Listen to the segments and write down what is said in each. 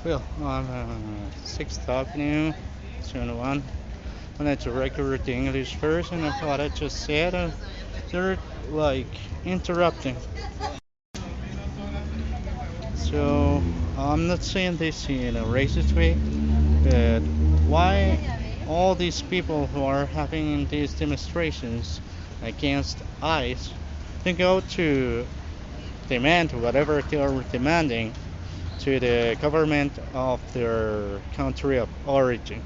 Well, on 6th Avenue, 21. And it's a record the English version of what I just said. They're like interrupting. So I'm not saying this in a racist way, but why all these people who are having these demonstrations against ICE they go to demand whatever they are demanding to the government of their country of origin.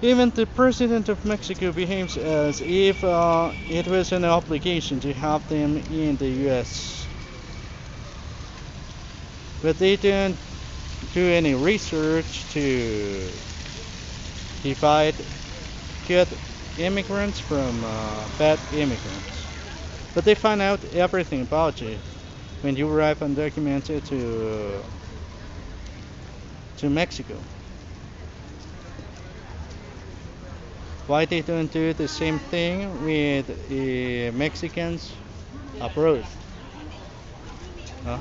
Even the president of Mexico behaves as if it was an obligation to have them in the US. But they didn't do any research to divide good immigrants from bad immigrants. But they find out everything about you when you arrive undocumented to Mexico. Why they don't do the same thing with Mexicans abroad? Huh?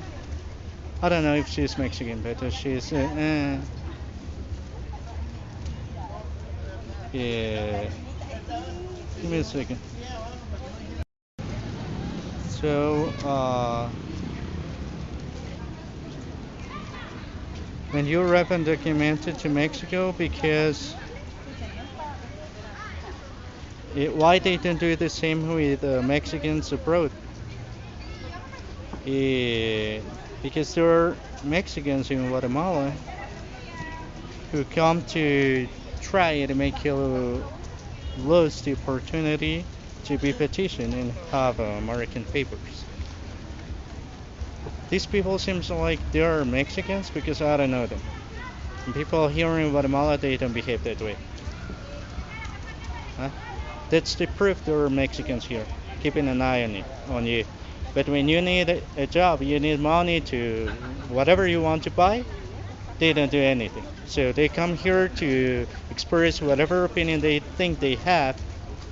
I don't know if she's Mexican, but yeah. Give me a second. So, when you arrive undocumented to Mexico, because why they don't do the same with Mexicans abroad? Because there are Mexicans in Guatemala who come to try to make you lose the opportunity to be petitioned and have American papers. These people seems like they are Mexicans because I don't know them. And people here in Guatemala they don't behave that way. Huh? That's the proof there are Mexicans here, keeping an eye on you. But when you need a job, you need money to whatever you want to buy, they don't do anything. So they come here to express whatever opinion they think they have.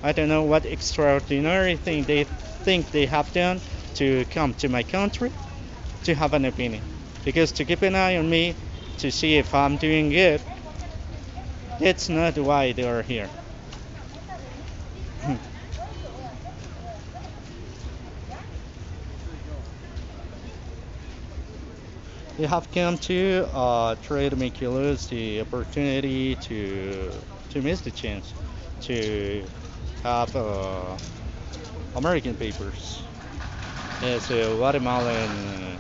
I don't know what extraordinary thing they think they have done to come to my country to have an opinion. Because to keep an eye on me to see if I'm doing good, that's not why they are here. They have come to try to make you lose the opportunity to miss the chance to have American papers as a Guatemalan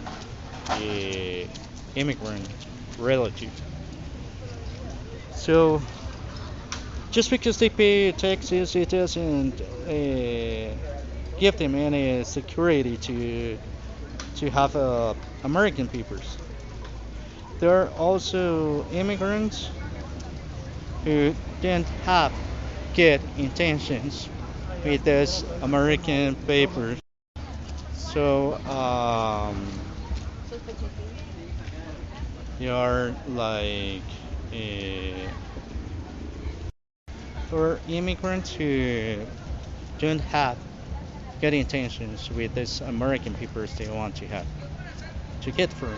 immigrant relative. So just because they pay taxes, it doesn't give them any security to have American papers. There are also immigrants who didn't have good intentions with those American papers. So you're like for immigrants who don't have good intentions with these American papers they want to get from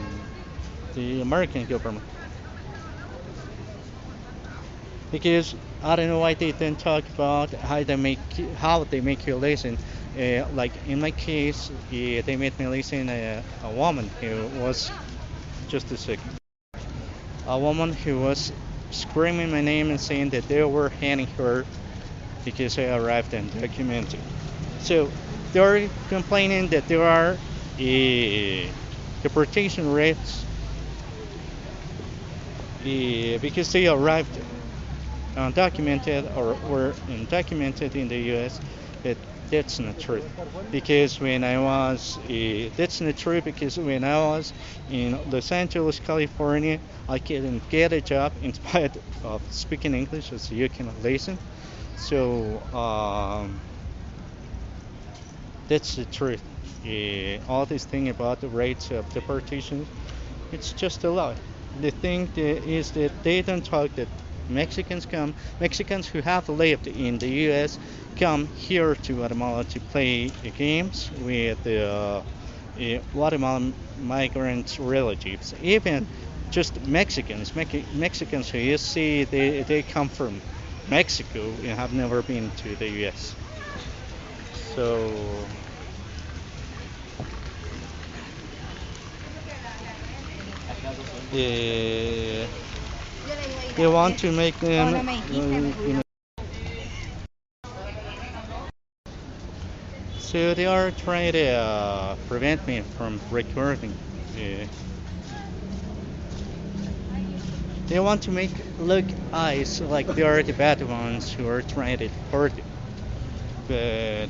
the American government. Because I don't know why they didn't talk about how they make you listen. Like in my case, they made me listen a woman who was just a second. A woman who was screaming my name and saying that they were handing her because I arrived undocumented. So they're complaining that there are deportation rates because they arrived undocumented or were undocumented in the U.S. But that's not true because that's not true because when I was in Los Angeles, California, I couldn't get a job in spite of speaking English, as you can listen. So that's the truth. All this thing about the rates of deportation, it's just a lie. The thing is that they don't talk that Mexicans who have lived in the U.S. come here to Guatemala to play games with the Guatemalan migrant relatives, even just Mexicans who you see they come from Mexico and have never been to the U.S. So they want to make them, so they are trying to prevent me from recording. Uh, they want to make look eyes like they are the bad ones who are trying to deport you. But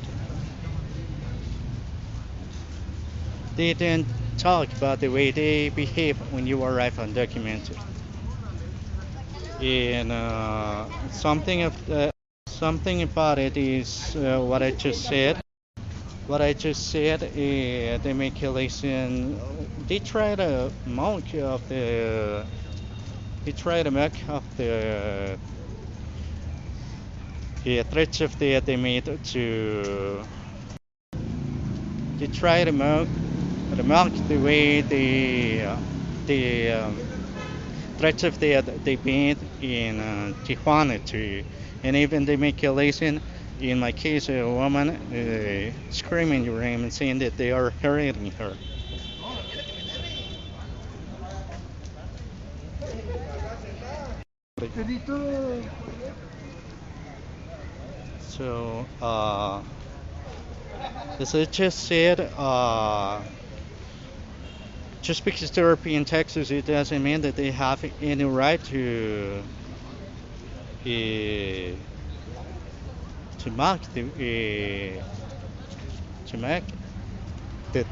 they didn't talk about the way they behave when you arrive undocumented. And something about it is what I just said. What I just said, they make a lesson. They try to mock of the. They try to mock of the threats of that they made to. They try to mock the way the threats of that they made in Tijuana too, and even they make a lesson. In my case, a woman screaming your name and saying that they are hurting her. So, as I just said, just because they're in Texas, it doesn't mean that they have any right uh, to mock to mock that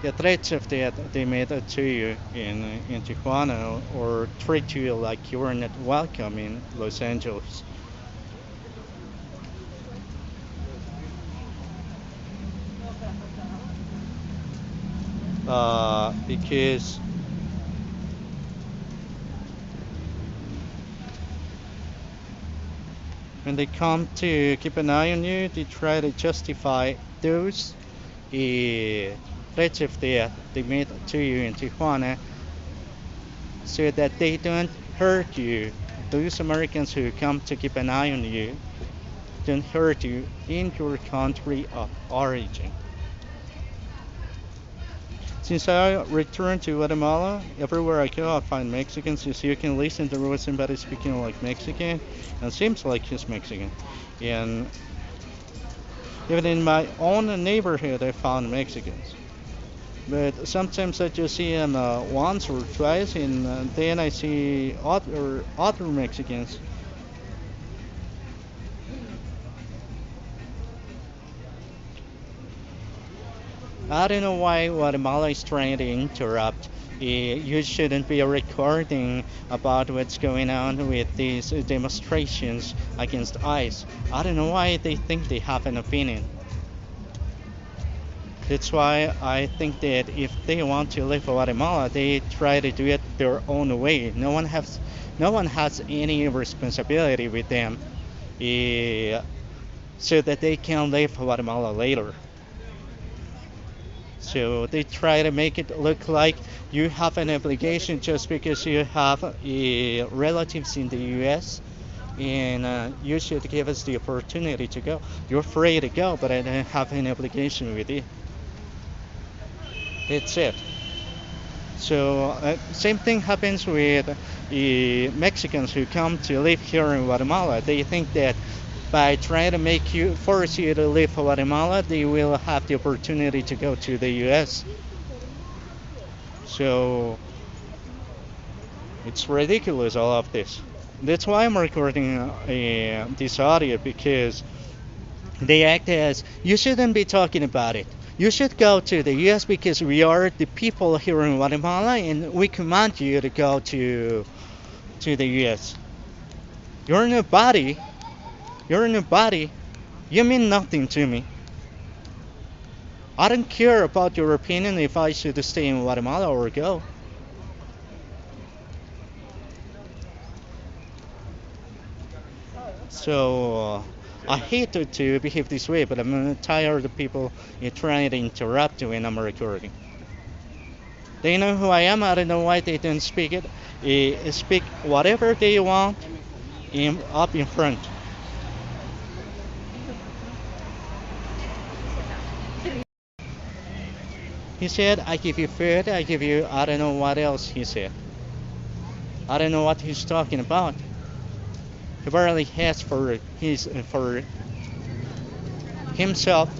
the threats of that they made to you in Tijuana or treat you like you were not welcome in Los Angeles. Because when they come to keep an eye on you, they try to justify those threats of that they made to you in Tijuana so that they don't hurt you. Those Americans who come to keep an eye on you don't hurt you in your country of origin. Since I returned to Guatemala, everywhere I go I find Mexicans. So you can listen to somebody speaking like Mexican, and it seems like he's Mexican. And even in my own neighborhood, I found Mexicans. But sometimes I just see them once or twice, and then I see other Mexicans. I don't know why Guatemala is trying to interrupt. You shouldn't be recording about what's going on with these demonstrations against ICE. I don't know why they think they have an opinion. That's why I think that if they want to leave Guatemala, they try to do it their own way. No one has any responsibility with them, so that they can leave Guatemala later. So they try to make it look like you have an obligation just because you have relatives in the U.S. and you should give us the opportunity to go. You're free to go, but I don't have any obligation with you. That's it. So same thing happens with Mexicans who come to live here in Guatemala. They think that by trying to force you to leave Guatemala, they will have the opportunity to go to the U.S. So it's ridiculous, all of this. That's why I'm recording this audio, because they act as you shouldn't be talking about it. You should go to the U.S. because we are the people here in Guatemala, and we command you to go to the U.S. You're nobody. You're nobody. You mean nothing to me. I don't care about your opinion if I should stay in Guatemala or go. So I hate to behave this way, but I'm tired of people trying to interrupt when I'm recording. They know who I am. I don't know why they don't speak it. Speak whatever they want up in front. He said, I give you food, I give you, I don't know what else he said. I don't know what he's talking about. He barely has for himself.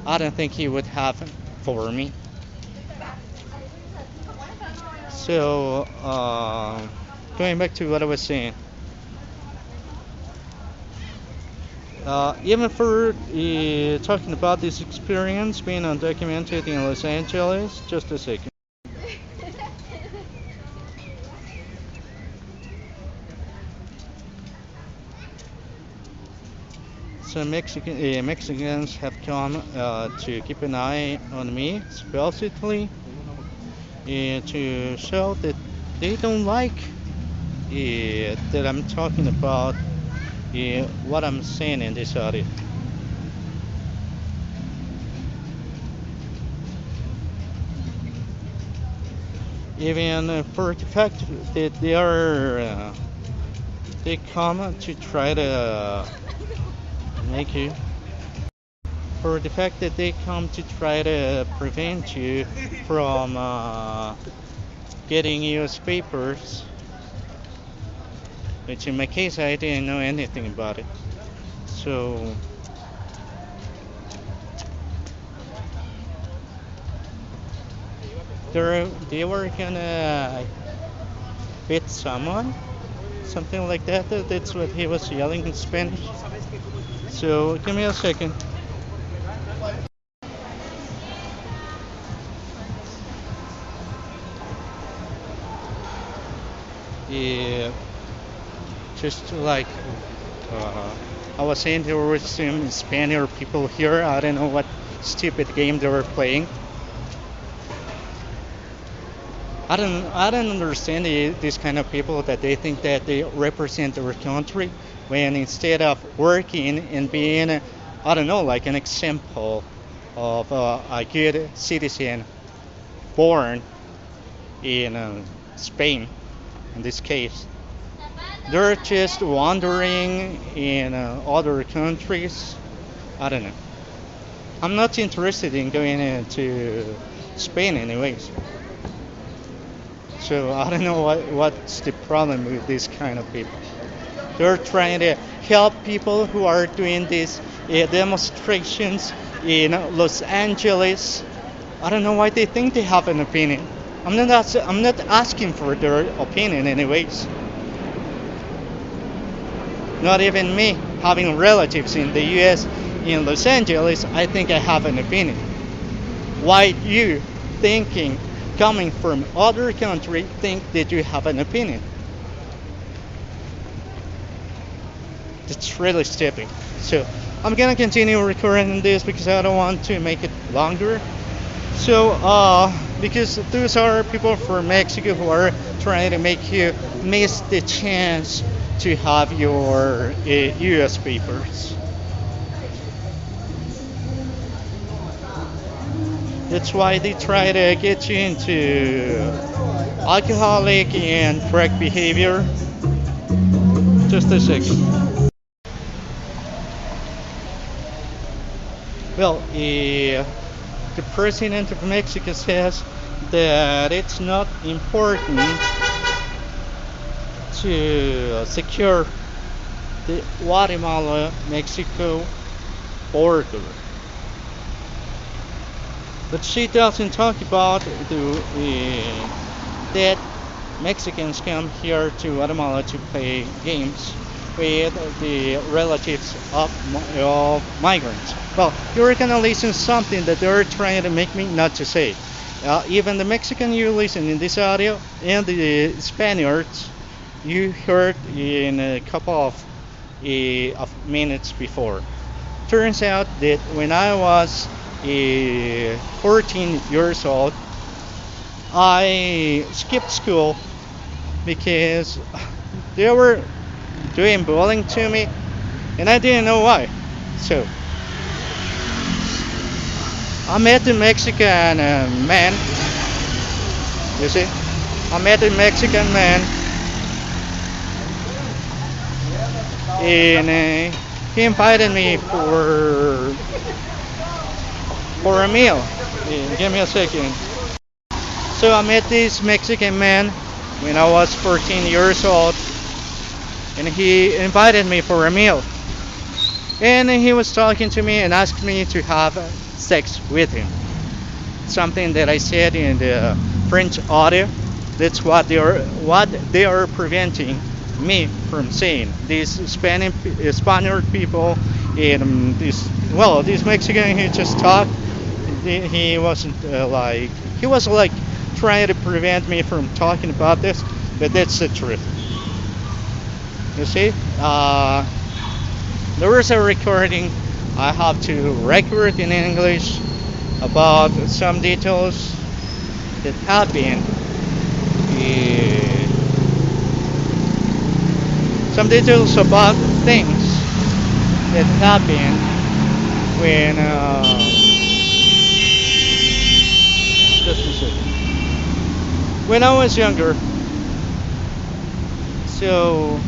I don't think he would have for me. So, going back to what I was saying. Even for talking about this experience being undocumented in Los Angeles, just a second. So Mexicans have come to keep an eye on me, supposedly, to show that they don't like that I'm talking about what I'm saying in this audio. Even for the fact that they come to try to make you, for the fact that they come to try to prevent you from getting US papers, which in my case I didn't know anything about it. So they were gonna beat someone, something like that. That's what he was yelling in Spanish. So give me a second. Yeah, just like I was saying, there were some Spanish people here. I don't know what stupid game they were playing. I don't understand these kind of people that they think that they represent their country when instead of working and being, I don't know, like an example of a good citizen born in Spain, in this case, they're just wandering in other countries. I don't know. I'm not interested in going into Spain anyways. So I don't know what's the problem with this kind of people. They're trying to help people who are doing these demonstrations in Los Angeles. I don't know why they think they have an opinion. I'm not asking for their opinion anyways. Not even me, having relatives in the US, in Los Angeles, I think I have an opinion. Why you thinking, coming from other country, think that you have an opinion? It's really stupid. So I'm gonna continue recording this because I don't want to make it longer. So because those are people from Mexico who are trying to make you miss the chance to have your US papers. That's why they try to get you into alcoholic and crack behavior. Just a second. Well, the president of Mexico says that it's not important to secure the Guatemala-Mexico border. But she doesn't talk about that Mexicans come here to Guatemala to play games with the relatives of migrants. Well, you're gonna listen to something that they're trying to make me not to say. Even the Mexican you listen in this audio and the Spaniards you heard in a couple of minutes before. Turns out that when I was 14 years old, I skipped school because they were doing bullying to me, and I didn't know why. So I met a Mexican man. You see, I met a Mexican man, and he invited me for a meal. Give me a second. So I met this Mexican man when I was 14 years old, and he invited me for a meal. And he was talking to me and asked me to have sex with him. Something that I said in the French audio. That's what they are preventing me from saying. These Spaniard people and this Mexican he just talked. He wasn't he was like trying to prevent me from talking about this, but that's the truth. You see, there is a recording. I have to record in English about some details that happened. eh, some details about things that happened when just a second. When I was younger. So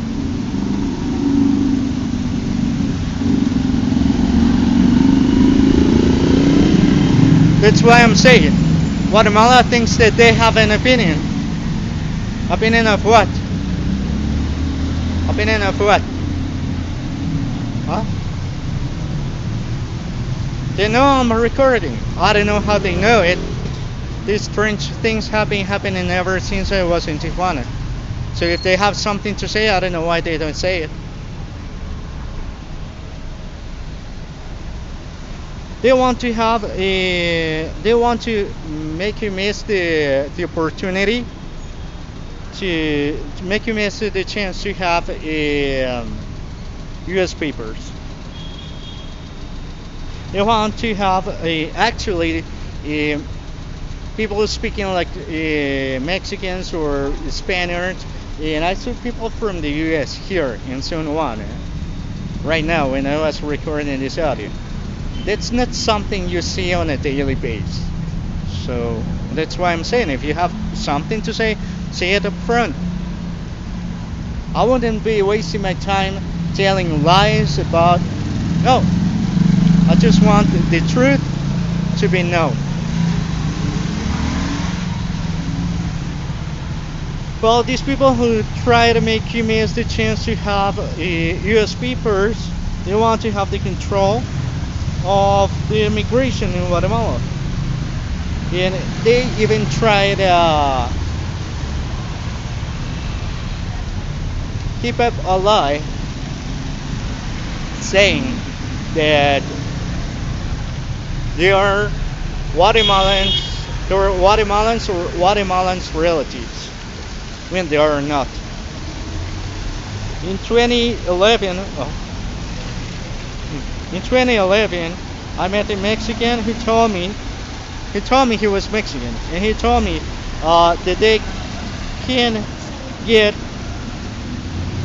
that's why I'm saying Guatemala thinks that they have an opinion. Opinion of what? Opinion of what? Huh? They know I'm recording. I don't know how they know it. These strange things have been happening ever since I was in Tijuana. So if they have something to say, I don't know why they don't say it. They want to have they want to make you miss the opportunity to make you miss the chance to have U.S. papers. They want to have actually people speaking like Mexicans or Spaniards, and I saw people from the U.S. here in San Juan right now when I was recording this audio. That's not something you see on a daily basis. So that's why I'm saying if you have something to say it up front. I wouldn't be wasting my time telling lies about. No, I just want the truth to be known. Well, these people who try to make you miss the chance to have U.S. papers, they want to have the control of the immigration in Guatemala. And they even tried keep up a lie saying that they are Guatemalans, or Guatemalans relatives when they are not. In 2011, I met a Mexican who told me he was Mexican, and he told me that they can get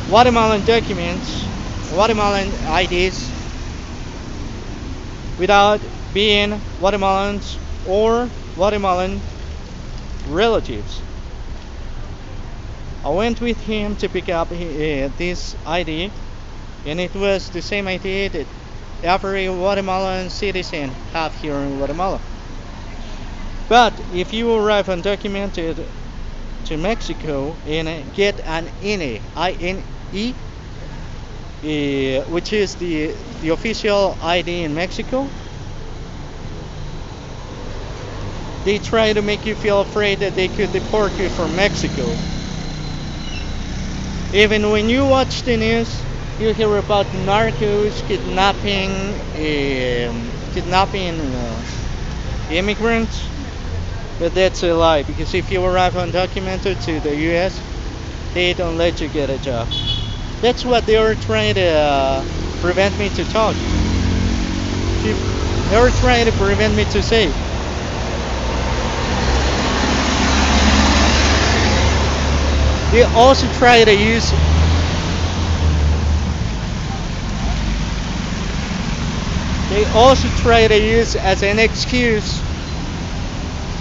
Guatemalan documents, Guatemalan IDs, without being Guatemalans or Guatemalan relatives. I went with him to pick up this ID, and it was the same ID that every Guatemalan citizen have here in Guatemala. But if you arrive undocumented to Mexico and get an INE, INE, which is the official ID in Mexico, they try to make you feel afraid that they could deport you from Mexico. Even when you watch the news, you hear about narcos kidnapping immigrants, but that's a lie because if you arrive undocumented to the U.S., they don't let you get a job. That's what they are trying to prevent me to talk. They are trying to prevent me to say. They also try to use They also try to use as an excuse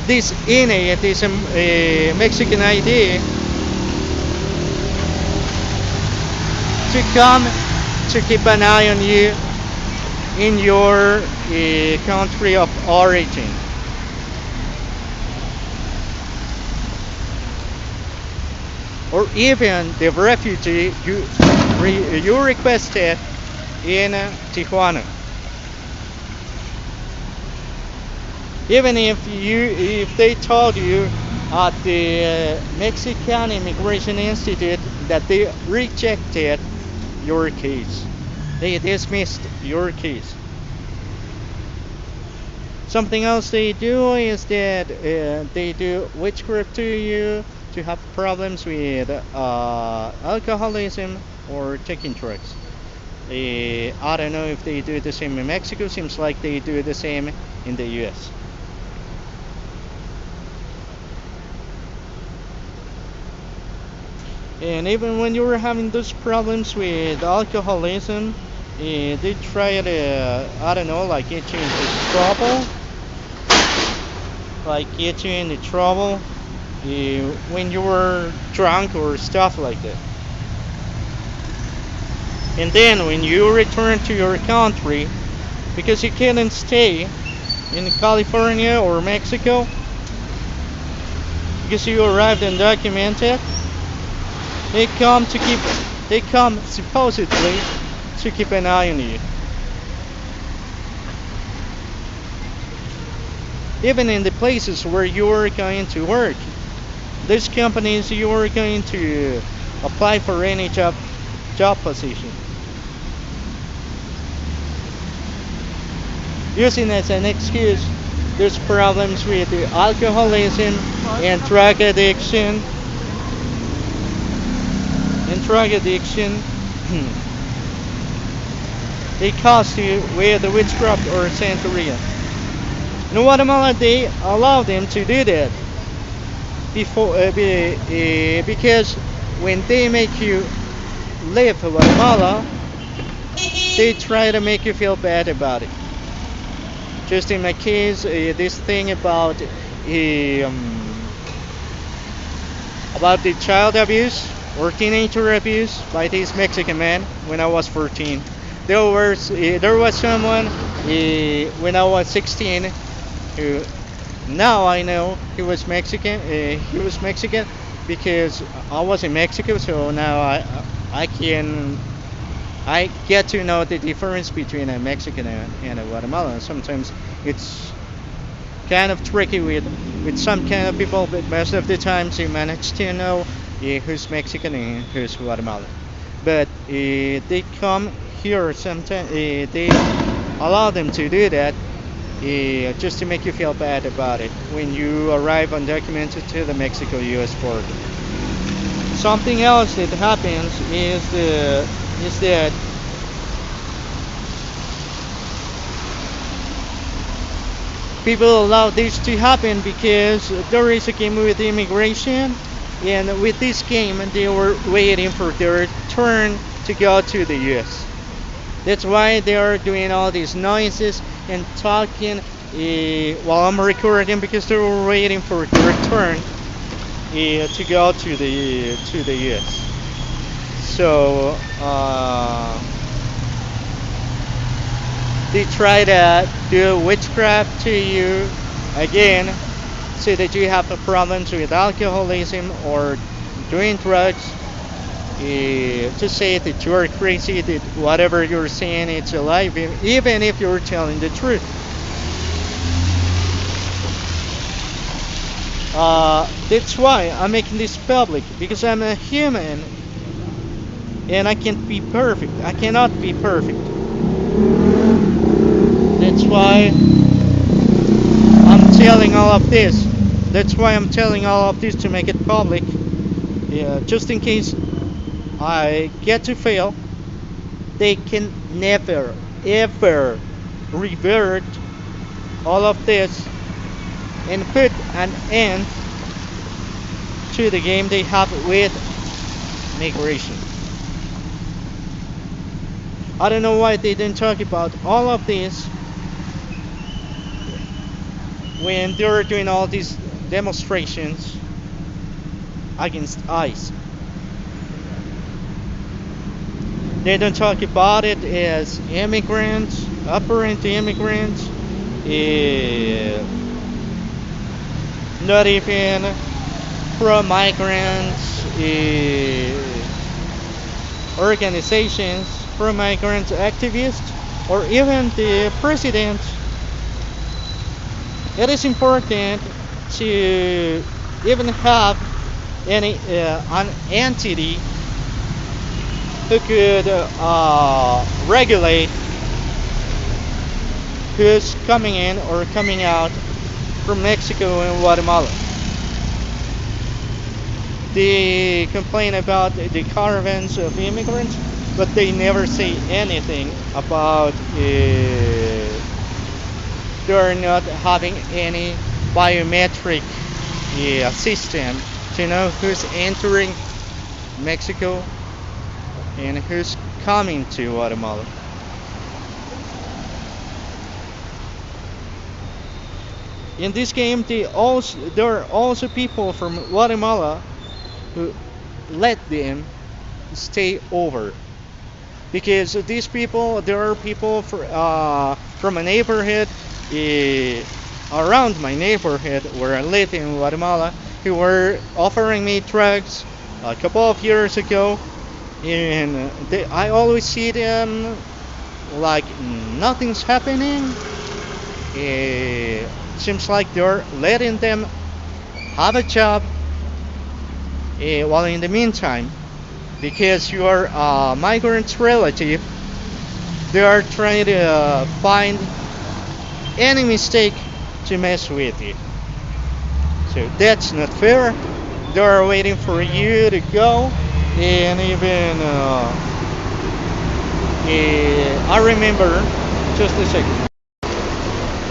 this INE, this Mexican ID, to come to keep an eye on you in your country of origin. Or even the refugee you requested in Tijuana. Even if they told you at the Mexican Immigration Institute that they rejected your case, they dismissed your case. Something else they do is that they do witchcraft to you to have problems with alcoholism or taking drugs. I don't know if they do the same in Mexico. Seems like they do the same in the US. And even when you're having those problems with alcoholism, they try to, I don't know, like get you into trouble. Like get you into trouble when you were drunk or stuff like that. And then when you return to your country, because you couldn't stay in California or Mexico, because you arrived undocumented, they come supposedly to keep an eye on you. Even in the places where you're going to work, these companies you are going to apply for any job position, using as an excuse there's problems with the alcoholism and drug addiction. They cause you with the witchcraft or Santeria. In Guatemala, they allow them to do that because when they make you leave Guatemala, they try to make you feel bad about it. Just in my case, this thing about the child abuse or teenager abuse by this Mexican man when I was 14. There was someone when I was 16 who now I know he was Mexican. He was Mexican because I was in Mexico, so now I get to know the difference between a Mexican and a Guatemalan. Sometimes it's kind of tricky with some kind of people, but most of the times you manage to know who's Mexican and who's Guatemalan. But they come here sometimes. They allow them to do that just to make you feel bad about it when you arrive undocumented to the Mexico-U.S. border. Something else that happens is that people allow this to happen because there is a game with immigration, and with this game they were waiting for their turn to go to the US. That's why they are doing all these noises and talking while I'm recording, because they were waiting for their turn to go to the US. So they try to do witchcraft to you again, so that you have problems with alcoholism or doing drugs, to say that you're crazy, that whatever you're saying it's a lie, even if you're telling the truth. That's why I'm making this public, because I'm a human and I can't be perfect. I cannot be perfect. That's why I'm telling all of this. That's why I'm telling all of this, to make it public. Just in case I get to fail, they can never, ever revert all of this and put an end to the game they have with migration. I don't know why they didn't talk about all of this when they're doing all these demonstrations against ICE. They don't talk about it as immigrants, apparent immigrants, not even pro-migrants organizations, pro-migrant activists, or even the president. It is important to even have an entity who could regulate who's coming in or coming out from Mexico and Guatemala. They complain about the caravans of immigrants, but they never say anything about they're not having any biometric system to know who's entering Mexico and who's coming to Guatemala. In this game, there are also people from Guatemala who let them stay over, because these people, there are people from a neighborhood around my neighborhood where I live in Guatemala who were offering me drugs a couple of years ago, and I always see them like nothing's happening. Seems like they're letting them have a job, while in the meantime, because you are a migrant's relative, they are trying to find any mistake to mess with you. So that's not fair. They are waiting for you to go, and even I remember, just a second.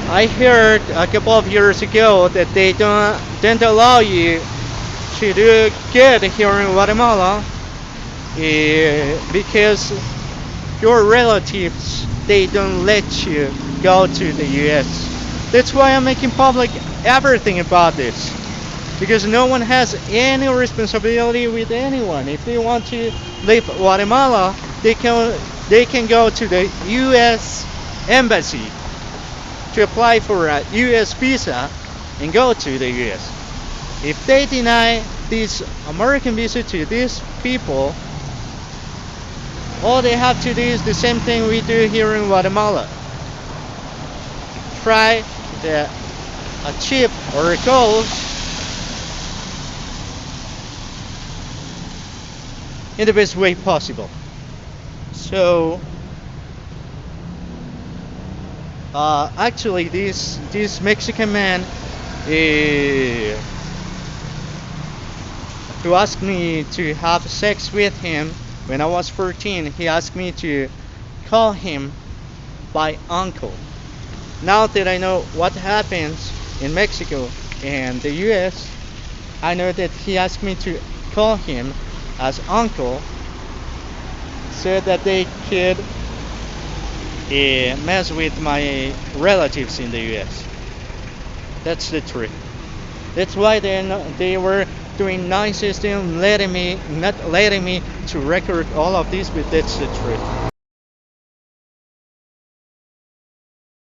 I heard a couple of years ago that they don't allow you to do good here in Guatemala because your relatives, they don't let you go to the US. That's why I'm making public everything about this, because no one has any responsibility with anyone. If they want to leave Guatemala, they can go to the US embassy to apply for a US visa and go to the US. If they deny this American visa to these people, all they have to do is the same thing we do here in Guatemala. Try to achieve our goals in the best way possible. So actually this Mexican man who asked me to have sex with him when I was 14, he asked me to call him by uncle. Now that I know what happens in Mexico and the US, I know that he asked me to call him as uncle so that they could mess with my relatives in the US. That's the truth. That's why they were doing nicest in not letting me to record all of this, but that's the truth.